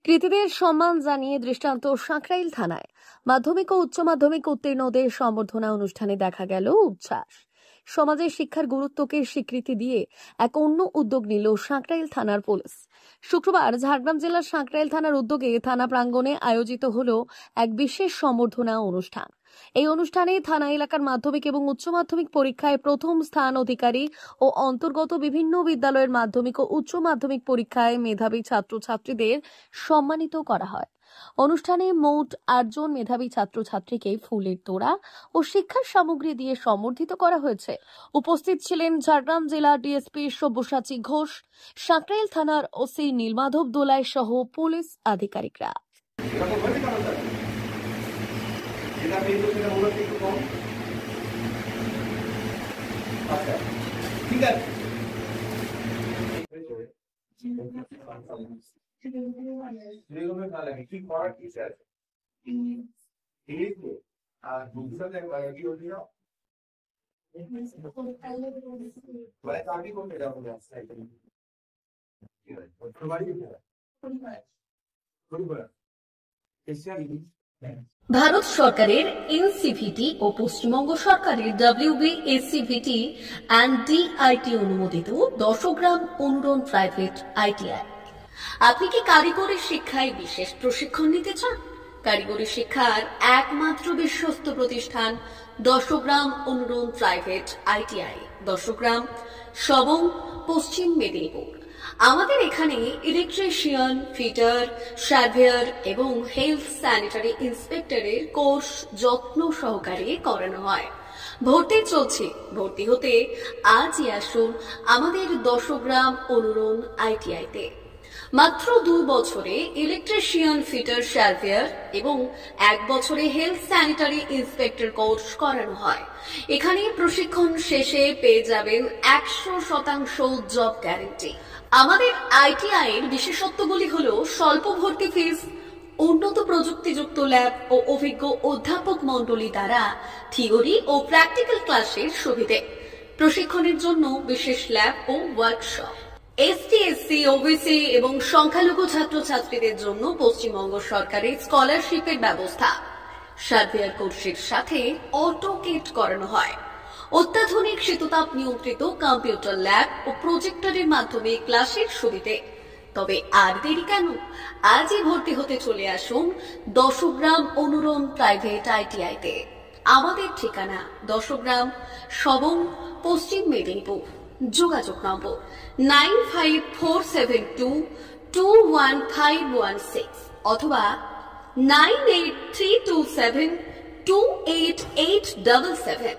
কৃতীদের সম্মান জানিয়ে দৃষ্টান্ত সাঁকরাইল থানায় মাধ্যমিক ও উচ্চ মাধ্যমিক উত্তীর্ণদের সম্বর্ধনা অনুষ্ঠানে দেখা গেল উচ্ছ্বাস। সমাজের শিক্ষার গুরুত্বকে স্বীকৃতি দিয়ে এক অন্য উদ্যোগ নিল সাঁকরাইল থানার পুলিশ। শুক্রবার ঝাড়গ্রাম জেলার সাঁকরাইল থানার উদ্যোগে থানা প্রাঙ্গণে আয়োজিত হলো এক বিশেষ সম্বর্ধনা অনুষ্ঠান। এই অনুষ্ঠানে থানা এলাকার মাধ্যমিক এবং উচ্চ মাধ্যমিক পরীক্ষায় প্রথম স্থান অধিকারী ও অন্তর্গত বিভিন্ন বিদ্যালয়ের মাধ্যমিক ও উচ্চ মাধ্যমিক পরীক্ষায় মেধাবী ছাত্রছাত্রীদের সম্মানিত করা হয়। অনুষ্ঠানে মোট ৮ জন মেধাবী ছাত্রছাত্রীকে ফুলের তোড়া ও শিক্ষার সামগ্রী দিয়ে সম্বর্ধিত করা হয়েছে। উপস্থিত ছিলেন ঝাড়গ্রাম জেলা ডিএসপি সব্যসাচী ঘোষ, সাঁকরাইল থানার ওসি নীলমাধব দোলাই সহ পুলিশ আধিকারিকরা। ভারত সরকারের এনসিভিটি ও পশ্চিমবঙ্গ সরকারের WBSCVT অ্যান্ড DIT অনুমোদিত 10 গ্রাম অনুরণ প্রাইভেট ITI। আপনি কি কারিগরি শিক্ষায় বিশেষ প্রশিক্ষণ নিতে চান? কারিগরি শিক্ষার একমাত্র বিশ্বস্ত প্রতিষ্ঠান 10 গ্রাম অনুরণ প্রাইভেট ITI, 10 গ্রাম, সবং, পশ্চিম মেদিনীপুর। আমাদের এখানে ইলেকট্রিশিয়ান, ফিটার, সার্ভেয়ার এবং হেলথ স্যানিটারি ইন্সপেক্টরের কোর্স যত্ন সহকারে করানো হয়। ভর্তি চলছে। ভর্তি হতে আজই আসুন আমাদের 10 গ্রাম অনুরণ ITI-তে। মাত্র 2 বছরে ইলেকট্রিশিয়ান, ফিটার, সার্ভেয়ার এবং 1 বছরে হেলথ স্যানিটারি ইন্সপেক্টর কোর্স করানো হয়। এখানে প্রশিক্ষণ শেষে পেয়ে যাবেন 100% জব গ্যারান্টি। আমাদের ITI এর বিশেষত্বগুলি হলো স্বল্প ভর্তি ফিস, উন্নত প্রযুক্তিযুক্ত ল্যাব ও অভিজ্ঞ অধ্যাপক মণ্ডলী দ্বারা থিওরি ও প্র্যাকটিক্যাল ক্লাসের সুবিধে, প্রশিক্ষণের জন্য বিশেষ ল্যাব ও ওয়ার্কশপ, ST, SC, OBC এবং সংখ্যালঘু ছাত্রছাত্রীদের জন্য পশ্চিমবঙ্গ সরকারের স্কলারশিপের ব্যবস্থা। সার্ভেয়ার কোর্সের সাথে অটোকেট করানো হয়। অত্যাধুনিক শীততাপ নিয়ন্ত্রিত কম্পিউটার ল্যাব ও প্রজেক্টরের মাধ্যমে ক্লাসের সুবিধে। তবে আর দেরি কেন? আজই ভর্তি হতে চলে আসুন 10 গ্রাম অনুরণ প্রাইভেট ITI-তে। আমাদের ঠিকানা 10 গ্রাম, সবং, পশ্চিম মেদিনীপুর। যোগাযোগ নম্বর 9547221516 অথবা 9832728877।